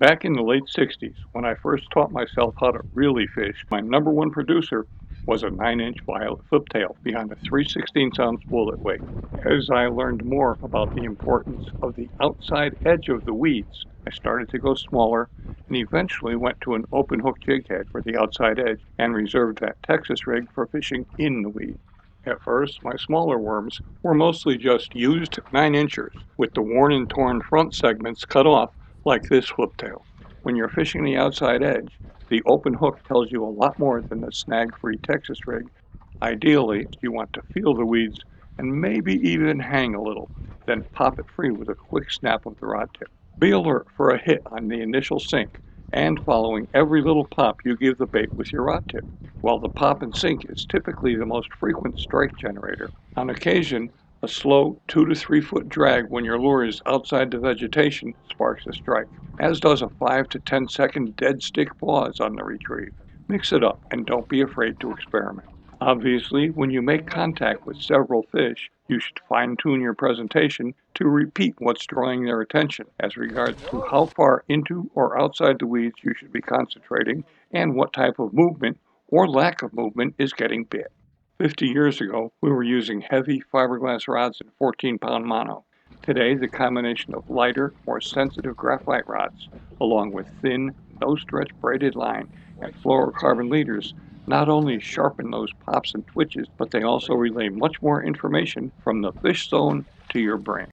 Back in the late 60s, when I first taught myself how to really fish, my number one producer was a 9-inch violet fliptail behind a 3/16 ounce bullet weight. As I learned more about the importance of the outside edge of the weeds, I started to go smaller and eventually went to an open hook jig head for the outside edge and reserved that Texas rig for fishing in the weed. At first, my smaller worms were mostly just used 9-inchers with the worn and torn front segments cut off like this fliptail. When you're fishing the outside edge, the open hook tells you a lot more than the snag-free Texas rig. Ideally, you want to feel the weeds and maybe even hang a little, then pop it free with a quick snap of the rod tip. Be alert for a hit on the initial sink and following every little pop you give the bait with your rod tip. While the pop and sink is typically the most frequent strike generator, on occasion, a slow 2 to 3 foot drag when your lure is outside the vegetation sparks a strike, as does a 5 to 10 second dead stick pause on the retrieve. Mix it up and don't be afraid to experiment. Obviously, when you make contact with several fish, you should fine-tune your presentation to repeat what's drawing their attention as regards to how far into or outside the weeds you should be concentrating and what type of movement or lack of movement is getting bit. 50 years ago, we were using heavy fiberglass rods and 14-pound mono. Today, the combination of lighter, more sensitive graphite rods, along with thin, no-stretch braided line and fluorocarbon leaders, not only sharpen those pops and twitches, but they also relay much more information from the fish zone to your brain.